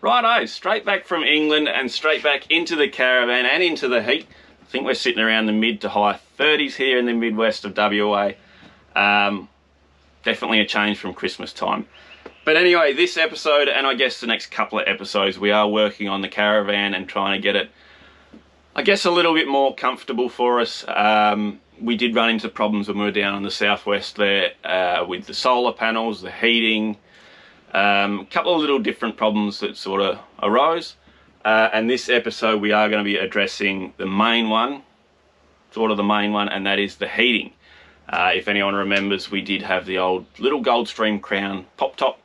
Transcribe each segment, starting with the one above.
Righto, straight back from England and straight back into the caravan and into the heat. I think we're sitting around the mid to high 30s here in the midwest of WA. Definitely a change from Christmas time. But anyway, this episode, and I guess the next couple of episodes, we are working on the caravan and trying to get it, I guess, a little bit more comfortable for us. We did run into problems when we were down in the southwest there with the solar panels, the heating, a couple of little different problems that sort of arose. And this episode we are going to be addressing the main one, and that is the heating. If anyone remembers, we did have the old little Goldstream Crown pop top,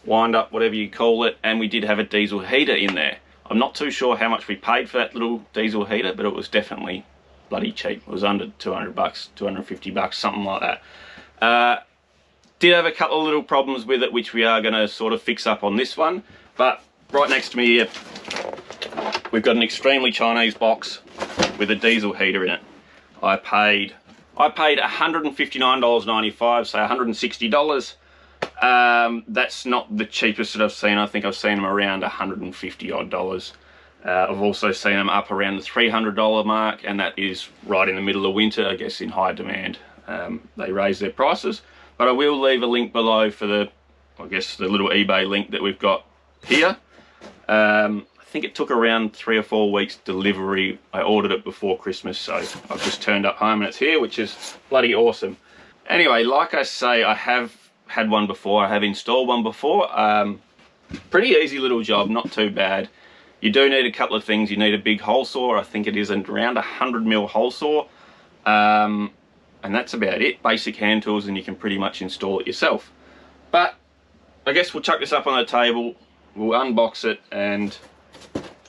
wind up, whatever you call it, and we did have a diesel heater in there. I'm not too sure how much we paid for that little diesel heater, but it was definitely bloody cheap. It was under 200 bucks, 250 bucks, something like that. Did have a couple of little problems with it, which we are going to sort of fix up on this one. But right next to me here, we've got an extremely Chinese box with a diesel heater in it. I paid $159.95, so $160. That's not the cheapest that I've seen. I think I've seen them around $150 odd. I've also seen them up around the $300 mark, and that is right in the middle of winter, I guess, in high demand. They raise their prices, but I will leave a link below for the, I guess, the little eBay link that we've got here. I think it took around 3 or 4 weeks delivery. I ordered it before Christmas, so I've just turned up home and it's here, which is bloody awesome. Anyway, like I say, I have had one before. I have installed one before. Pretty easy little job, not too bad. You do need a couple of things. You need a big hole saw. I think it is around 100mm hole saw. And that's about it. Basic hand tools, and you can pretty much install it yourself. But I guess we'll chuck this up on the table, we'll unbox it and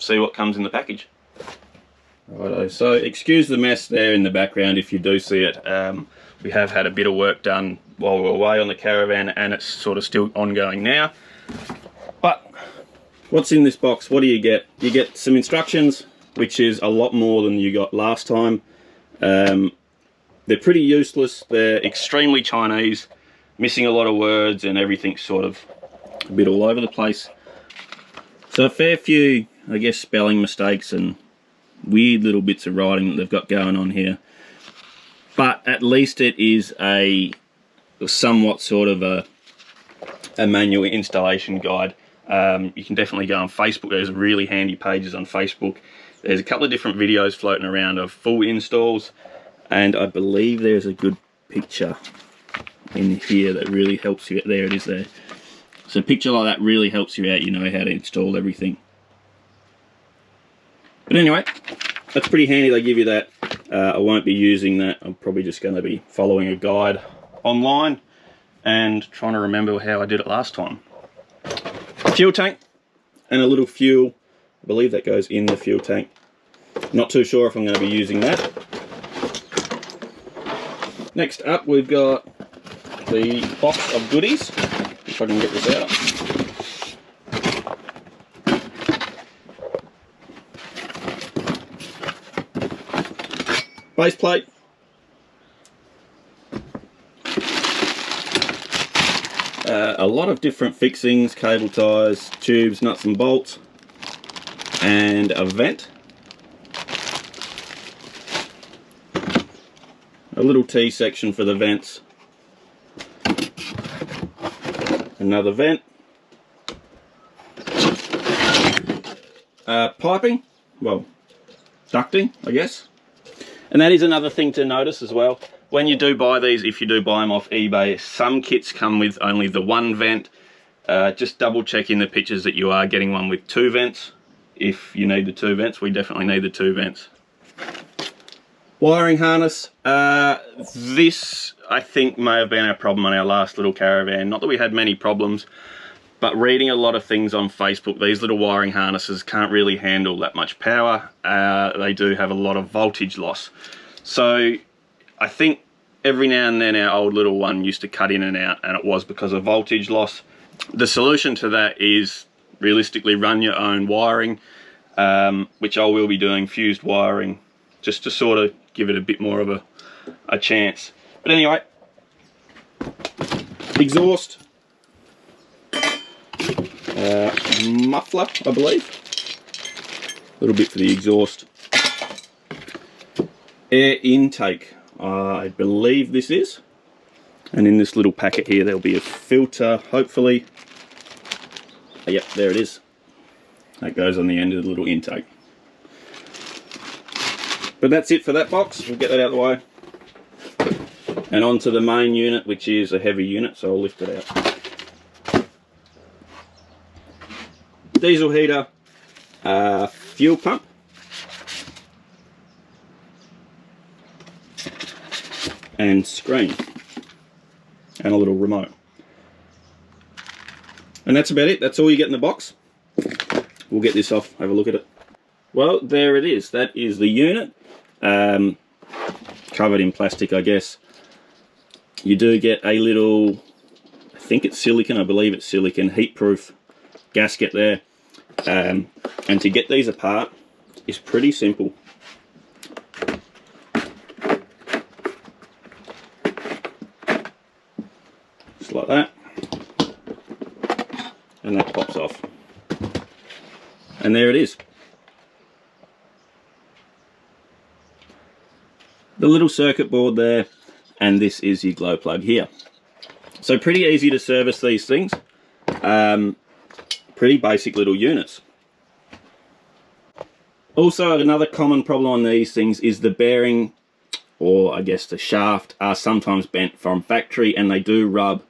see what comes in the package. Righto, so excuse the mess there in the background if you do see it. We have had a bit of work done while we were away on the caravan, and it's sort of still ongoing now. But what's in this box? What do you get? You get some instructions, which is a lot more than you got last time. They're pretty useless. They're extremely Chinese, missing a lot of words, and everything's sort of a bit all over the place. So a fair few, I guess, spelling mistakes and weird little bits of writing that they've got going on here. But at least it is a somewhat sort of a manual installation guide. You can definitely go on Facebook. There's really handy pages on Facebook. There's a couple of different videos floating around of full installs, and I believe there's a good picture in here that really helps you. There it is there. So a picture like that really helps you out. You know how to install everything. But anyway, that's pretty handy. They give you that. I won't be using that. I'm probably just going to be following a guide online and trying to remember how I did it last time. Fuel tank and a little fuel. I believe that goes in the fuel tank. Not too sure if I'm going to be using that. Next up, we've got the box of goodies. If I can get this out. Base plate. A lot of different fixings, cable ties, tubes, nuts and bolts, and a vent. A little T section for the vents. Another vent. Piping, well, ducting, I guess. And that is another thing to notice as well. When you do buy these, if you do buy them off eBay, some kits come with only the one vent. Just double check in the pictures that you are getting one with 2 vents. If you need the 2 vents, we definitely need the 2 vents. Wiring harness. This, I think, may have been our problem on our last little caravan. Not that we had many problems, but reading a lot of things on Facebook, these little wiring harnesses can't really handle that much power. They do have a lot of voltage loss. So I think every now and then our old little one used to cut in and out, and it was because of voltage loss. The solution to that is realistically run your own wiring, which I will be doing, fused wiring, just to sort of give it a bit more of a chance. But anyway, exhaust, muffler, I believe. A little bit for the exhaust. Air intake, I believe this is. And in this little packet here there'll be a filter, hopefully. Yep, there it is. That goes on the end of the little intake. But that's it for that box. We'll get that out of the way. And onto the main unit, which is a heavy unit, so I'll lift it out. Diesel heater, fuel pump, and screen, and a little remote. And that's about it. That's all you get in the box. We'll get this off, have a look at it. Well, there it is. That is the unit, covered in plastic, I guess. You do get a little, I think it's silicone, I believe it's silicone, heat-proof gasket there. And to get these apart is pretty simple. Just like that. And that pops off. And there it is. The little circuit board there, and this is your glow plug here. So pretty easy to service these things. Pretty basic little units. Also, another common problem on these things is the bearing, or I guess the shaft, are sometimes bent from factory and they do rub.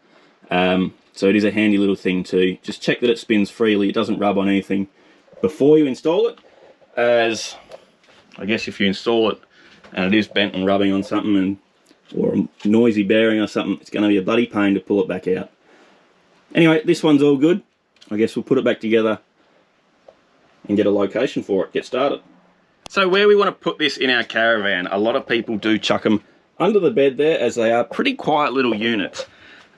So it is a handy little thing to just check that it spins freely, it doesn't rub on anything before you install it, as I guess if you install it and it is bent and rubbing on something, or a noisy bearing or something, it's going to be a bloody pain to pull it back out. Anyway, this one's all good. I guess we'll put it back together and get a location for it, get started. So where we want to put this in our caravan, a lot of people do chuck them under the bed there, as they are pretty quiet little units.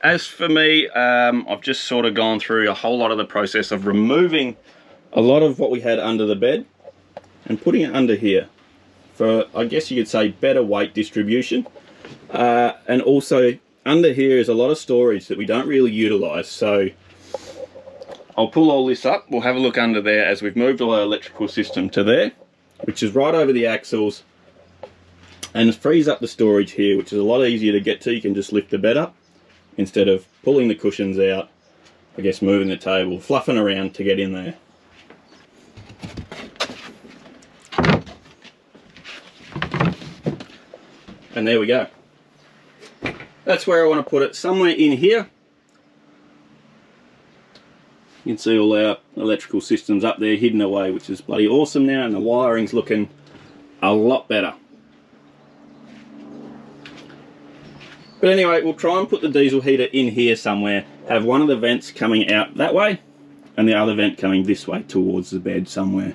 As for me, I've just sort of gone through a whole lot of the process of removing a lot of what we had under the bed and putting it under here for, I guess you could say, better weight distribution. And also under here is a lot of storage that we don't really utilize, so I'll pull all this up. We'll have a look under there as we've moved all our electrical system to there, which is right over the axles, and it frees up the storage here, which is a lot easier to get to. You can just lift the bed up instead of pulling the cushions out, I guess moving the table, fluffing around to get in there. And there we go. That's where I want to put it, somewhere in here. You can see all our electrical systems up there hidden away, which is bloody awesome now, and the wiring's looking a lot better. But anyway, we'll try and put the diesel heater in here somewhere, have one of the vents coming out that way and the other vent coming this way towards the bed somewhere.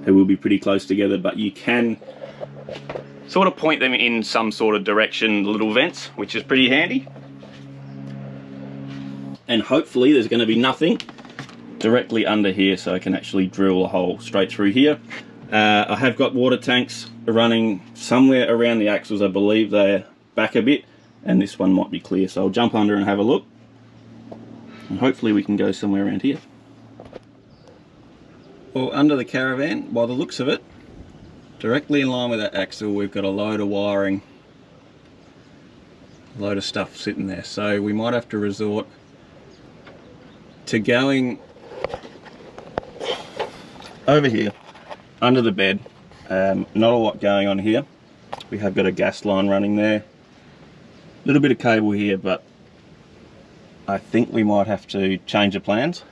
They will be pretty close together, but you can sort of point them in some sort of direction, the little vents, which is pretty handy. And hopefully there's going to be nothing directly under here, so I can actually drill a hole straight through here. I have got water tanks running somewhere around the axles. I believe they're back a bit, and this one might be clear, so I'll jump under and have a look, and hopefully we can go somewhere around here. Well, under the Caravan, by the looks of it, directly in line with that axle, we've got a load of wiring, a load of stuff sitting there, so we might have to resort to going over here under the bed. Not a lot going on here. We have got a gas line running there, a little bit of cable here, but I think we might have to change the plans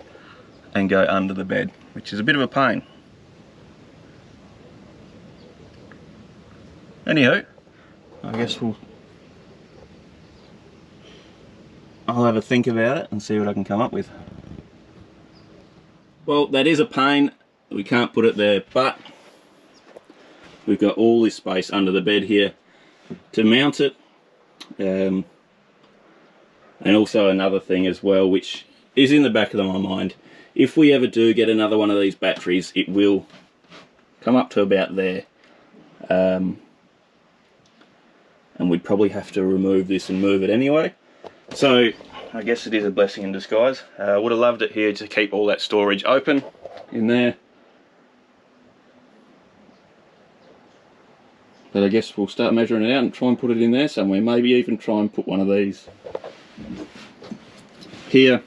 and go under the bed, which is a bit of a pain. Anyhow, I guess I'll have a think about it and see what I can come up with. Well, that is a pain. We can't put it there, but we've got all this space under the bed here to mount it. And also another thing as well, which is in the back of my mind, if we ever do get another one of these batteries, it will come up to about there. And we'd probably have to remove this and move it anyway. So I guess it is a blessing in disguise. Would have loved it here to keep all that storage open in there. But I guess we'll start measuring it out and try and put it in there somewhere. Maybe even try and put one of these here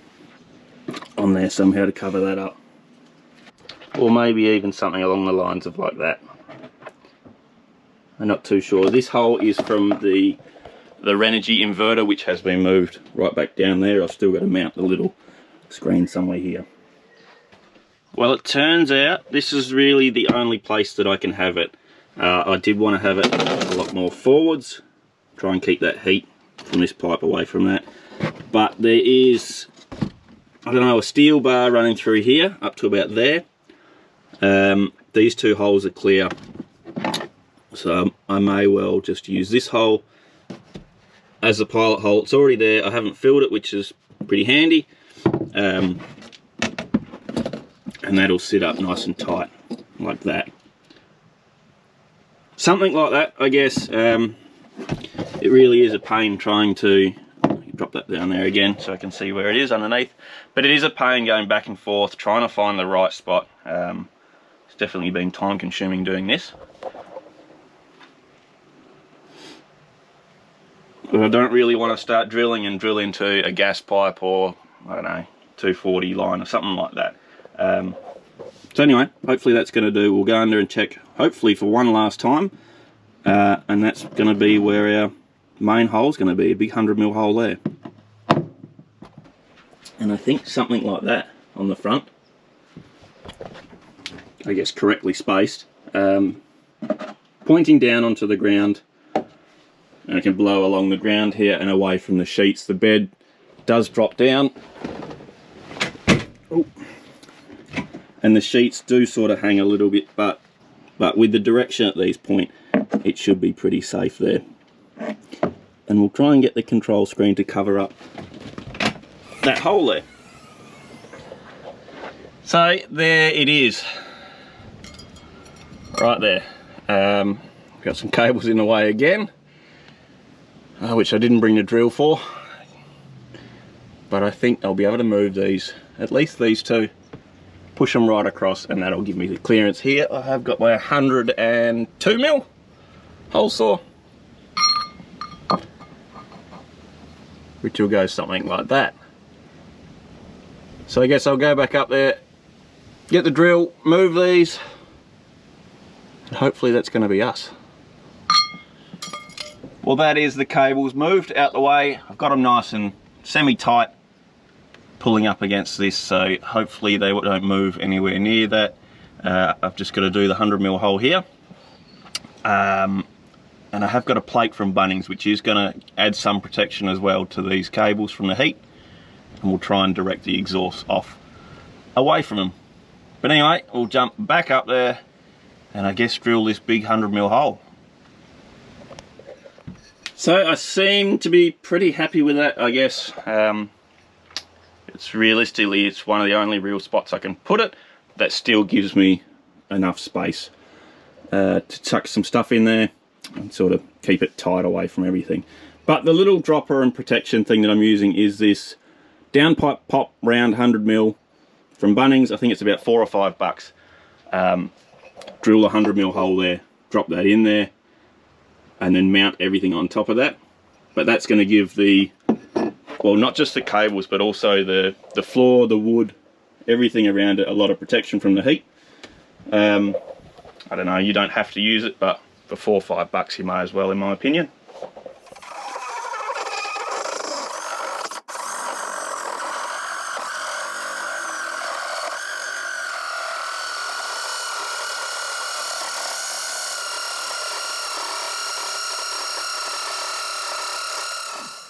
on there somehow to cover that up. Or maybe even something along the lines of like that. I'm not too sure. This hole is from the Renogy inverter, which has been moved right back down there. I've still got to mount the little screen somewhere here. Well, it turns out this is really the only place that I can have it. I did want to have it a lot more forwards, try and keep that heat from this pipe away from that. But there is, I don't know, a steel bar running through here up to about there. These two holes are clear, so I may well just use this hole as the pilot hole. It's already there. I haven't filled it, which is pretty handy. And that'll sit up nice and tight like that. Something like that, I guess. It really is a pain trying to drop that down there again so I can see where it is underneath. But it is a pain going back and forth, trying to find the right spot. It's definitely been time consuming doing this. But I don't really want to start drilling and drill into a gas pipe or, I don't know, 240 line or something like that. So anyway, hopefully that's going to do. We'll go under and check, hopefully for one last time. And that's going to be where our main hole is going to be, a big 100mm hole there. And I think something like that on the front. I guess correctly spaced. Pointing down onto the ground. And I can blow along the ground here and away from the sheets. The bed does drop down. Oh. And the sheets do sort of hang a little bit, but with the direction at these points, it should be pretty safe there. And we'll try and get the control screen to cover up that hole there. So there it is. Right there. Got some cables in the way again. Which I didn't bring the drill for, but I think I'll be able to move these, at least these two, push them right across, and that'll give me the clearance here. I have got my 102mm hole saw, which will go something like that. So I guess I'll go back up there, get the drill, move these, and hopefully that's going to be us. Well, that is the cables moved out the way. I've got them nice and semi-tight pulling up against this, so hopefully they don't move anywhere near that. I've just got to do the 100mm hole here. And I have got a plate from Bunnings, which is going to add some protection as well to these cables from the heat. And we'll try and direct the exhaust off away from them. But anyway, we'll jump back up there and I guess drill this big 100mm hole. So I seem to be pretty happy with that, I guess. It's realistically, it's one of the only real spots I can put it that still gives me enough space to tuck some stuff in there and sort of keep it tight away from everything. But the little dropper and protection thing that I'm using is this downpipe pop round 100mm from Bunnings. I think it's about $4 or $5. Drill a 100mm hole there, drop that in there, and then mount everything on top of that. But that's going to give the, well, not just the cables, but also the floor, the wood, everything around it, a lot of protection from the heat. I don't know, you don't have to use it, but for $4 or $5 you may as well, in my opinion.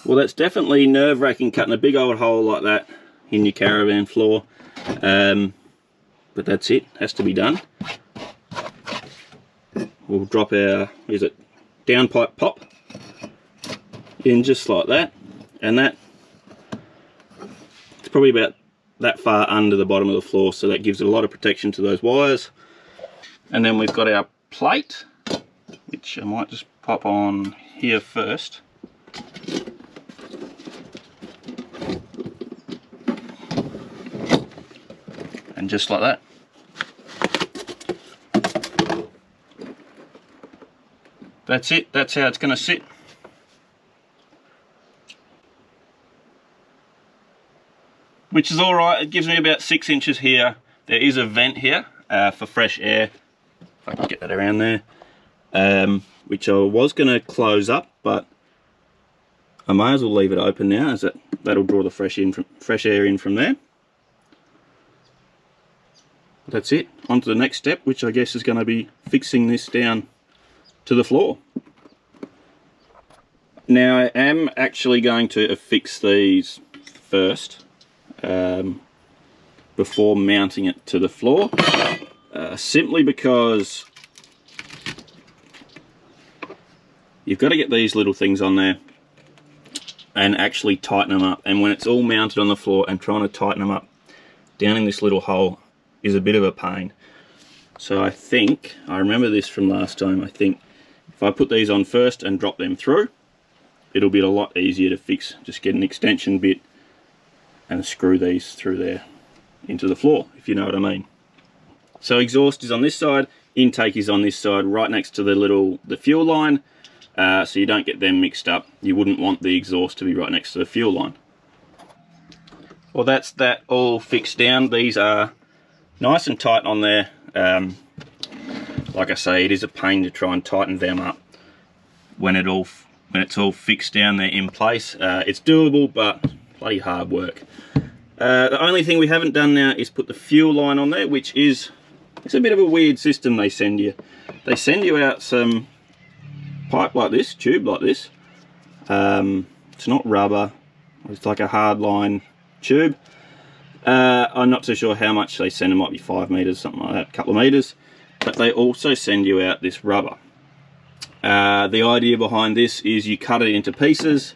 Well, that's definitely nerve-wracking cutting a big old hole like that in your caravan floor, but that's it, has to be done. We'll drop our, is it downpipe pop in just like that, and that, it's probably about that far under the bottom of the floor, so that gives it a lot of protection to those wires. And then we've got our plate, which I might just pop on here first. And just like that. That's it, that's how it's going to sit. Which is alright, it gives me about 6 inches here. There is a vent here for fresh air, if I can get that around there, which I was going to close up, but I may as well leave it open now, as that'll draw the fresh air in from there. That's it, on to the next step, which I guess is going to be fixing this down to the floor. Now I am actually going to affix these first before mounting it to the floor, simply because you've got to get these little things on there and actually tighten them up, and when it's all mounted on the floor and trying to tighten them up down in this little hole is a bit of a pain. So I think, I remember this from last time, I think if I put these on first and drop them through, it'll be a lot easier to fix. Just get an extension bit and screw these through there into the floor, if you know what I mean. So exhaust is on this side, intake is on this side, right next to the fuel line, so you don't get them mixed up. You wouldn't want the exhaust to be right next to the fuel line. Well, that's that all fixed down. These are nice and tight on there. Like I say, it is a pain to try and tighten them up when it's all fixed down there in place. It's doable, but bloody hard work. The only thing we haven't done now is put the fuel line on there, which is, it's a bit of a weird system they send you. They send you out some pipe like this, tube like this. It's not rubber, it's like a hard line tube. I'm not too sure how much they send. It might be 5 meters, something like that, a couple of meters. But they also send you out this rubber. The idea behind this is you cut it into pieces.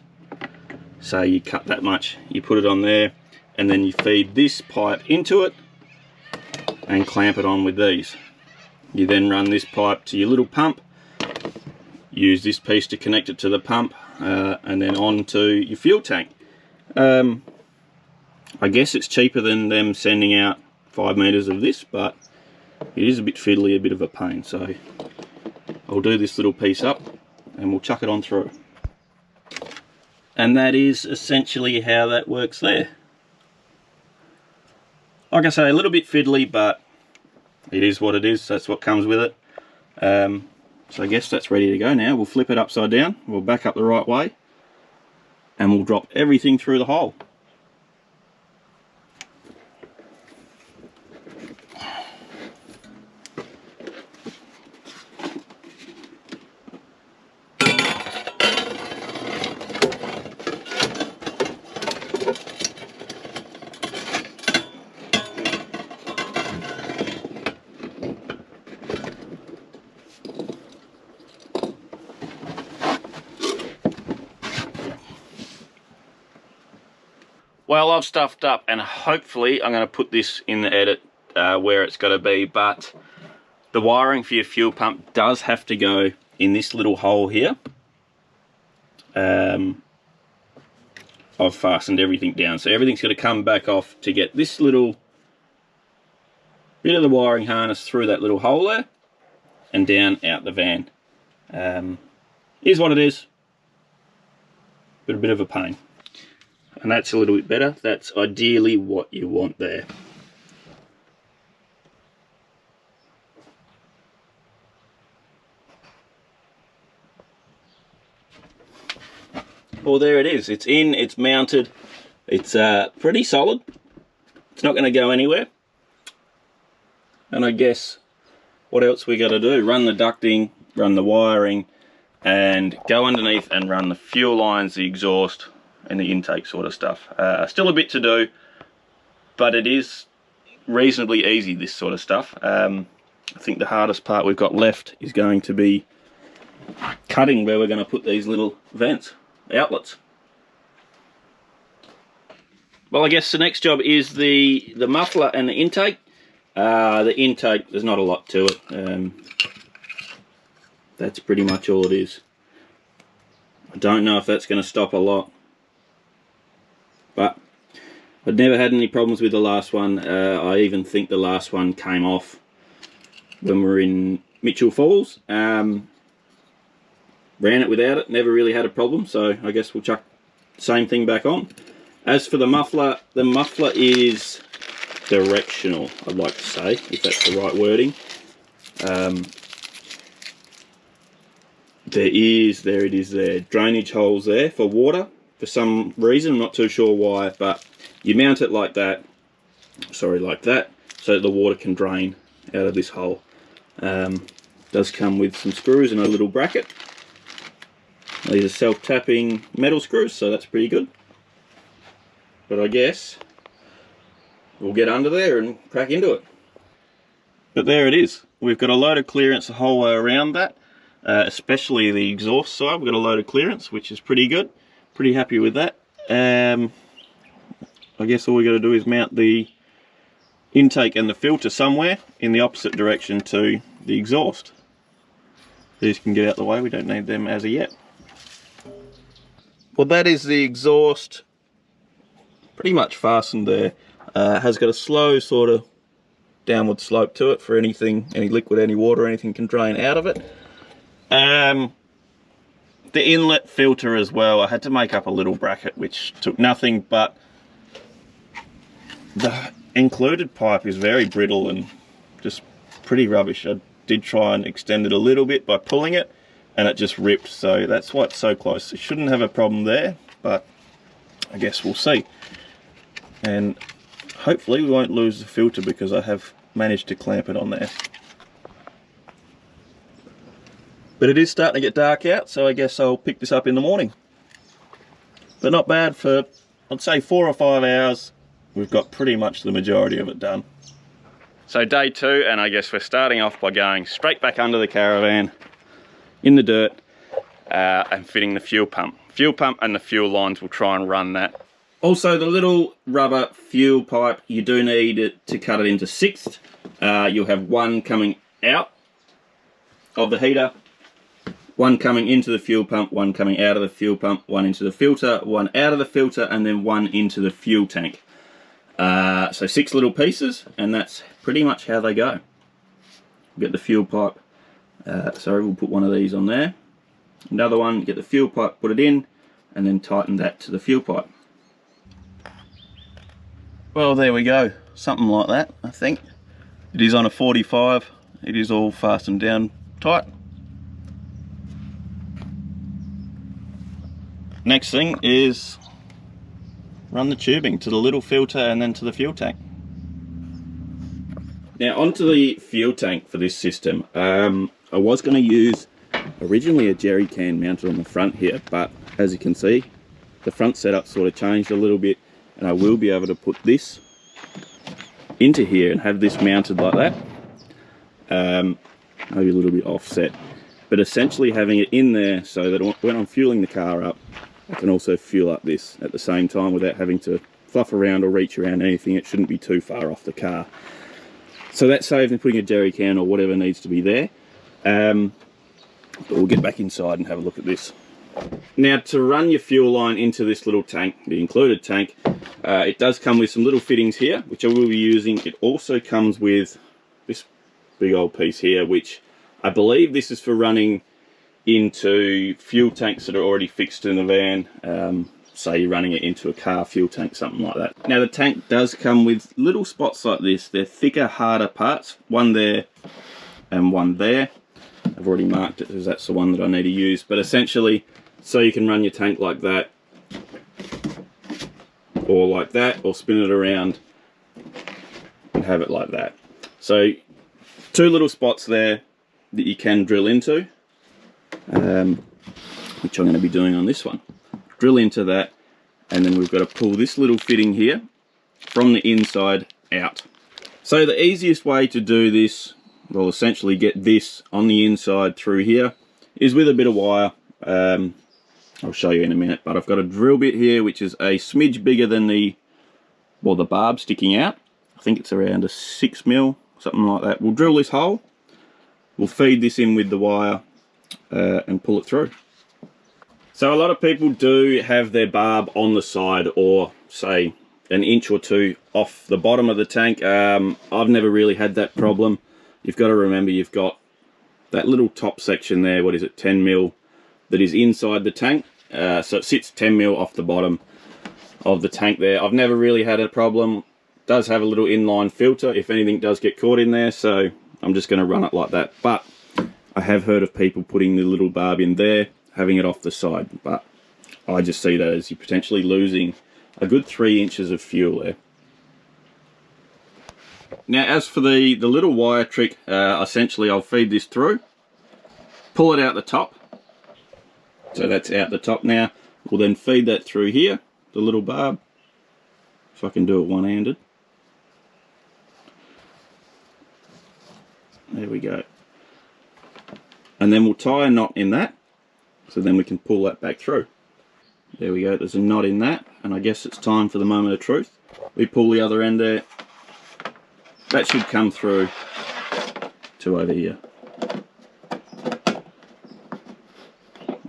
So you cut that much, you put it on there, and then you feed this pipe into it and clamp it on with these. You then run this pipe to your little pump, use this piece to connect it to the pump, and then on to your fuel tank. I guess it's cheaper than them sending out 5 meters of this, but it is a bit fiddly, a bit of a pain. So I'll do this little piece up and we'll chuck it on through. And that is essentially how that works there. Like I say, a little bit fiddly, but it is what it is. That's what comes with it. So I guess that's ready to go now. We'll flip it upside down, we'll back up the right way, and we'll drop everything through the hole. Well, I've stuffed up, and hopefully I'm going to put this in the edit where it's got to be, but the wiring for your fuel pump does have to go in this little hole here. I've fastened everything down, so everything's going to come back off to get this little bit of the wiring harness through that little hole there and down out the van. Is what it is, but a bit of a pain. And that's a little bit better. That's ideally what you want there. Well, there it is. It's in, it's mounted. It's pretty solid. It's not going to go anywhere. And I guess what else we got to do? Run the ducting, run the wiring, and go underneath and run the fuel lines, the exhaust, and the intake sort of stuff. Still a bit to do, but it is reasonably easy, this sort of stuff. I think the hardest part we've got left is going to be cutting where we're going to put these little vents, outlets. Well, I guess the next job is the muffler and the intake. The intake, there's not a lot to it. That's pretty much all it is. I don't know if that's going to stop a lot, but I'd never had any problems with the last one. I even think the last one came off when we were in Mitchell Falls. Ran it without it, never really had a problem, so I guess we'll chuck the same thing back on. As for the muffler is directional, I'd like to say, if that's the right wording. There it is there, drainage holes there for water for some reason, I'm not too sure why, but you mount it like that, sorry, like that, so that the water can drain out of this hole. Does come with some screws and a little bracket. These are self-tapping metal screws, so that's pretty good. But I guess we'll get under there and crack into it. But there it is. We've got a load of clearance the whole way around that, especially the exhaust side. We've got a load of clearance, which is pretty good. Pretty happy with that. I guess all we got to do is mount the intake and the filter somewhere in the opposite direction to the exhaust. These can get out the way, we don't need them as of yet. Well, that is the exhaust, pretty much fastened there. Has got a slow sort of downward slope to it for anything, any liquid, any water, anything can drain out of it. The inlet filter as well, I had to make up a little bracket which took nothing, but the included pipe is very brittle and just pretty rubbish. I did try and extend it a little bit by pulling it and it just ripped, so that's why it's so close. It shouldn't have a problem there, but I guess we'll see. And hopefully we won't lose the filter because I have managed to clamp it on there. But it is starting to get dark out, so I guess I'll pick this up in the morning. But not bad for, I'd say 4 or 5 hours. We've got pretty much the majority of it done. So day 2, and I guess we're starting off by going straight back under the Caravan in the dirt and fitting the fuel pump. Fuel pump and the fuel lines, will try and run that. Also, the little rubber fuel pipe, you do need it to cut it into 6ths. You'll have one coming out of the heater, one coming into the fuel pump, one coming out of the fuel pump, one into the filter, one out of the filter, and then one into the fuel tank. So 6 little pieces, and that's pretty much how they go. Get the fuel pipe, sorry, we'll put one of these on there. Another one, get the fuel pipe, put it in, and then tighten that to the fuel pipe. Well, there we go, something like that, I think. It is on a 45, it is all fastened down tight. Next thing is run the tubing to the little filter and then to the fuel tank. Now onto the fuel tank for this system. I was going to use originally a jerry can mounted on the front here, but as you can see, the front setup sort of changed a little bit, and I will be able to put this into here and have this mounted like that. Maybe a little bit offset, but essentially having it in there so that when I'm fueling the car up, I can also fuel up this at the same time without having to fluff around or reach around anything. It shouldn't be too far off the car. So that saves me putting a jerry can or whatever needs to be there. But we'll get back inside and have a look at this. Now, to run your fuel line into this little tank, the included tank, it does come with some little fittings here, which I will be using. It also comes with this big old piece here, which I believe this is for running into fuel tanks that are already fixed in the van. Say you're running it into a car fuel tank, something like that. Now the tank does come with little spots like this. They're thicker, harder parts, one there and one there. I've already marked it because that's the one that I need to use, but essentially so you can run your tank like that or like that, or spin it around and have it like that. So 2 little spots there that you can drill into, which I'm going to be doing on this one. Drill into that, and then we've got to pull this little fitting here from the inside out. So the easiest way to do this, well, essentially get this on the inside through here, is with a bit of wire. I'll show you in a minute, but I've got a drill bit here which is a smidge bigger than the barb sticking out. I think it's around a 6mm, something like that. We'll drill this hole, we'll feed this in with the wire and pull it through. So a lot of people do have their barb on the side, or say an inch or two off the bottom of the tank. I've never really had that problem. You've got to remember you've got that little top section there, what is it, 10 mil, that is inside the tank. So it sits 10 mil off the bottom of the tank there. I've never really had a problem. It does have a little inline filter if anything does get caught in there, so I'm just going to run it like that. But I have heard of people putting the little barb in there, having it off the side, but I just see that as you're potentially losing a good 3 inches of fuel there. Now as for the little wire trick, essentially I'll feed this through, pull it out the top, so that's out the top now. We'll then feed that through here, the little barb, if I can do it one-handed. There we go. And then we'll tie a knot in that, so then we can pull that back through. There we go, there's a knot in that, and I guess it's time for the moment of truth. We pull the other end there. That should come through to over here.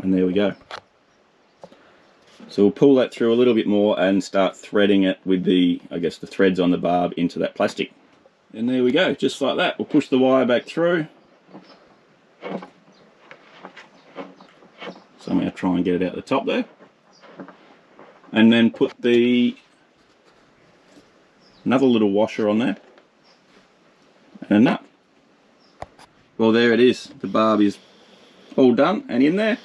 And there we go. So we'll pull that through a little bit more and start threading it with the, I guess, the threads on the barb into that plastic. And there we go, just like that. We'll push the wire back through. So I'm going to try and get it out the top there. And then put another little washer on there. And a nut. Well, there it is. The barb is all done and in there.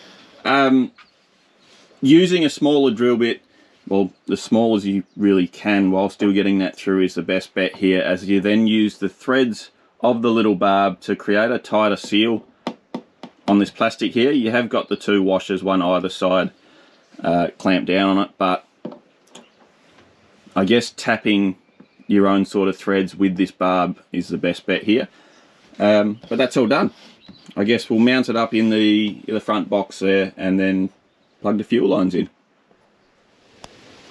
Using a smaller drill bit, well, as small as you really can while still getting that through, is the best bet here, as you then use the threads of the little barb to create a tighter seal on this plastic here. You have got the 2 washers, one either side, clamped down on it, but I guess tapping your own sort of threads with this barb is the best bet here. But that's all done. I guess we'll mount it up in the front box there and then plug the fuel lines in.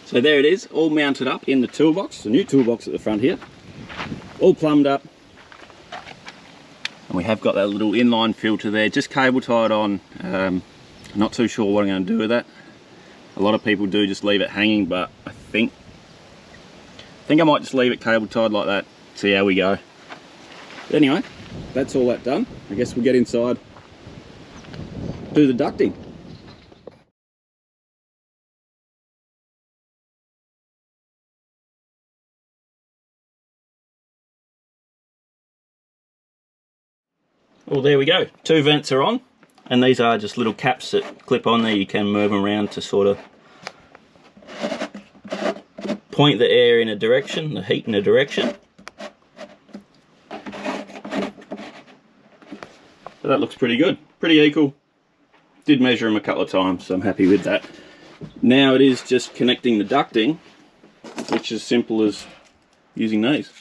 So there it is, all mounted up in the toolbox, the new toolbox at the front here, all plumbed up. And we have got that little inline filter there, just cable tied on. Not too sure what I'm going to do with that. A lot of people do just leave it hanging, but I think I might just leave it cable tied like that, see how we go. But anyway, that's all that done. I guess we'll get inside, do the ducting. Well, there we go. 2 vents are on, and these are just little caps that clip on there. You can move them around to sort of point the air in a direction, the heat in a direction. So that looks pretty good, pretty equal. Did measure them a couple of times, so I'm happy with that. Now it is just connecting the ducting, which is as simple as using these.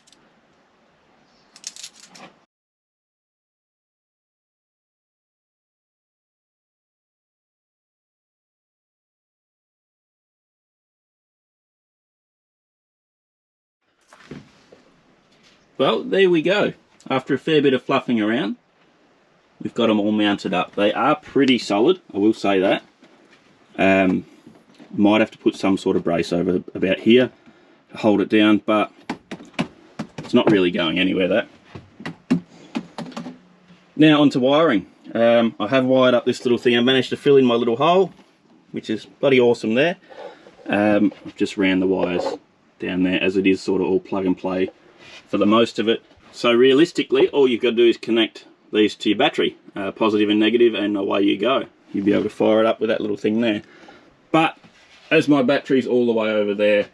Well, there we go. After a fair bit of fluffing around, we've got them all mounted up. They are pretty solid, I will say that. Might have to put some sort of brace over about here to hold it down, but it's not really going anywhere, that. Now onto wiring. I have wired up this little thing. I managed to fill in my little hole, which is bloody awesome there. I've just ran the wires down there, as it is sort of all plug and play for the most of it. So realistically, all you've got to do is connect these to your battery, positive and negative, and away you go. You'll be able to fire it up with that little thing there. But as my battery's all the way over there,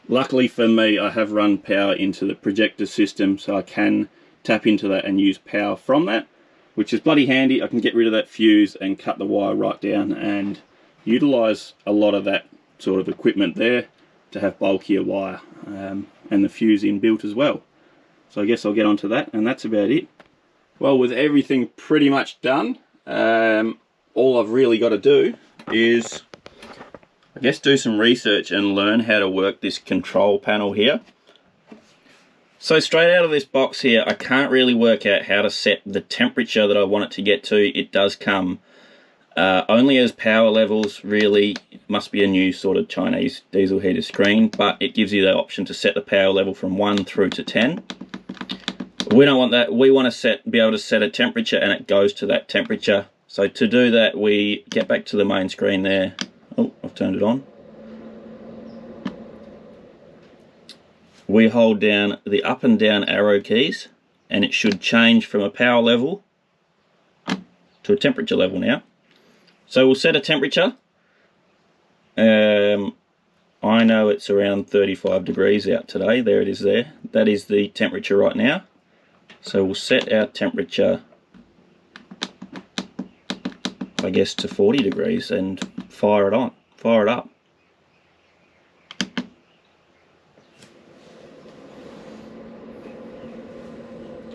luckily for me, I have run power into the projector system, so I can tap into that and use power from that, which is bloody handy. I can get rid of that fuse and cut the wire right down and utilize a lot of that sort of equipment there to have bulkier wire, and the fuse inbuilt as well. So I guess I'll get onto that, and that's about it. Well, with everything pretty much done, all I've really got to do is, I guess, do some research and learn how to work this control panel here. So straight out of this box here, I can't really work out how to set the temperature that I want it to get to. It does come only as power levels, really. must be a new sort of Chinese diesel heater screen, but it gives you the option to set the power level from 1 through to 10. We don't want that. We want to be able to set a temperature and it goes to that temperature. So to do that, we get back to the main screen there. Oh, I've turned it on. We hold down the up and down arrow keys and it should change from a power level to a temperature level now. So we'll set a temperature. I know it's around 35 degrees out today. There it is there. That is the temperature right now. So we'll set our temperature, I guess, to 40 degrees and fire it on, fire it up.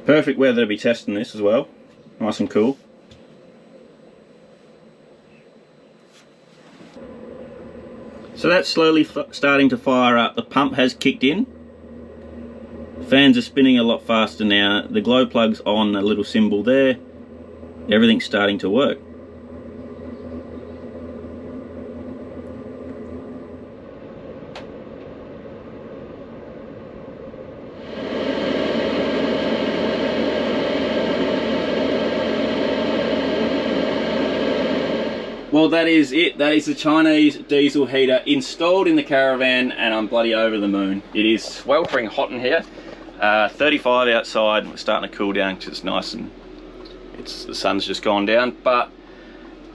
Perfect weather to be testing this as well. Nice and cool. So that's slowly starting to fire up. The pump has kicked in. Fans are spinning a lot faster now. The glow plug's on, a little symbol there. Everything's starting to work. Well, that is it. That is the Chinese diesel heater installed in the Caravan, and I'm bloody over the moon. It is sweltering hot in here. 35 outside. We're starting to cool down because it's nice and the sun's just gone down. But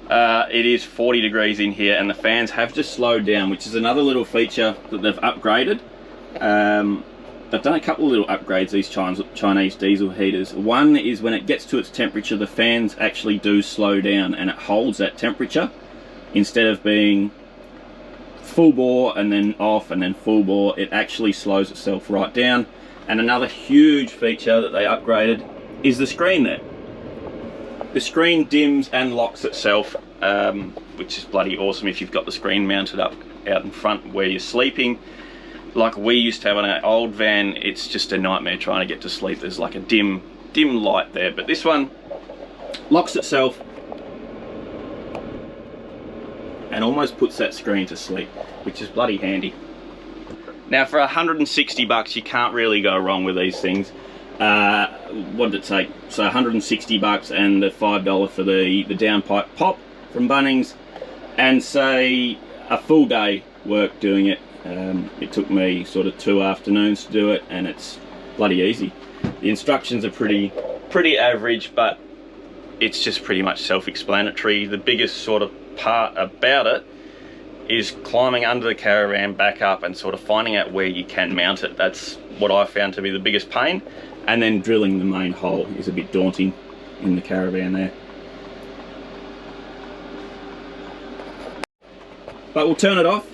it is 40 degrees in here, and the fans have just slowed down, which is another little feature that they've upgraded. They've done a couple of little upgrades, these Chinese diesel heaters. One is when it gets to its temperature, the fans actually do slow down and it holds that temperature. Instead of being full bore and then off and then full bore, it actually slows itself right down. And another huge feature that they upgraded is the screen there. The screen dims and locks itself, which is bloody awesome if you've got the screen mounted up out in front where you're sleeping. Like we used to have on our old van, it's just a nightmare trying to get to sleep. There's like a dim light there, but this one locks itself and almost puts that screen to sleep, which is bloody handy. Now for 160 bucks, you can't really go wrong with these things. What did it take? So 160 bucks and the $5 for the downpipe pop from Bunnings, and say a full day work doing it. It took me sort of 2 afternoons to do it, and it's bloody easy. The instructions are pretty average, but it's just pretty much self-explanatory. The biggest sort of part about it is climbing under the Caravan back up and sort of finding out where you can mount it. That's what I found to be the biggest pain, and then drilling the main hole is a bit daunting in the Caravan there. But we'll turn it off.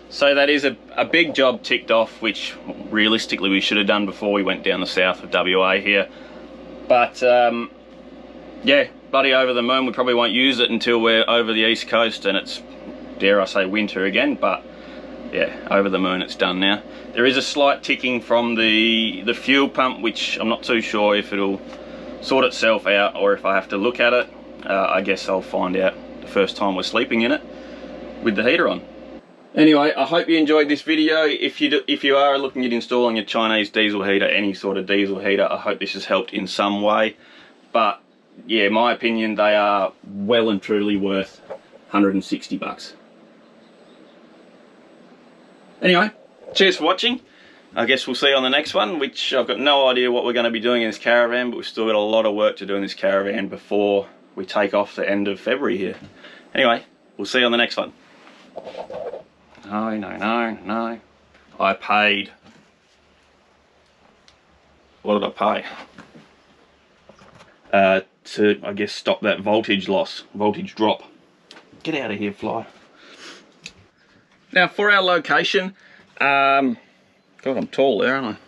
So that is a big job ticked off, which realistically we should have done before we went down the south of WA here. But yeah, bloody over the moon. We probably won't use it until we're over the east coast and it's, dare I say, winter again. But yeah, over the moon, it's done now. There is a slight ticking from the fuel pump, which I'm not too sure if it'll sort itself out or if I have to look at it. I guess I'll find out the first time we're sleeping in it with the heater on. Anyway, I hope you enjoyed this video. If you are looking at installing a Chinese diesel heater, any sort of diesel heater, I hope this has helped in some way. But yeah, my opinion, they are well and truly worth 160 bucks. Anyway, cheers for watching. I guess we'll see you on the next one, which I've got no idea what we're going to be doing in this Caravan, but we've still got a lot of work to do in this Caravan before we take off the end of February here. Anyway, we'll see you on the next one. No. I paid. What did I pay? To, I guess, stop that voltage drop. Get out of here, fly. Now for our location, God, I'm tall there, aren't I?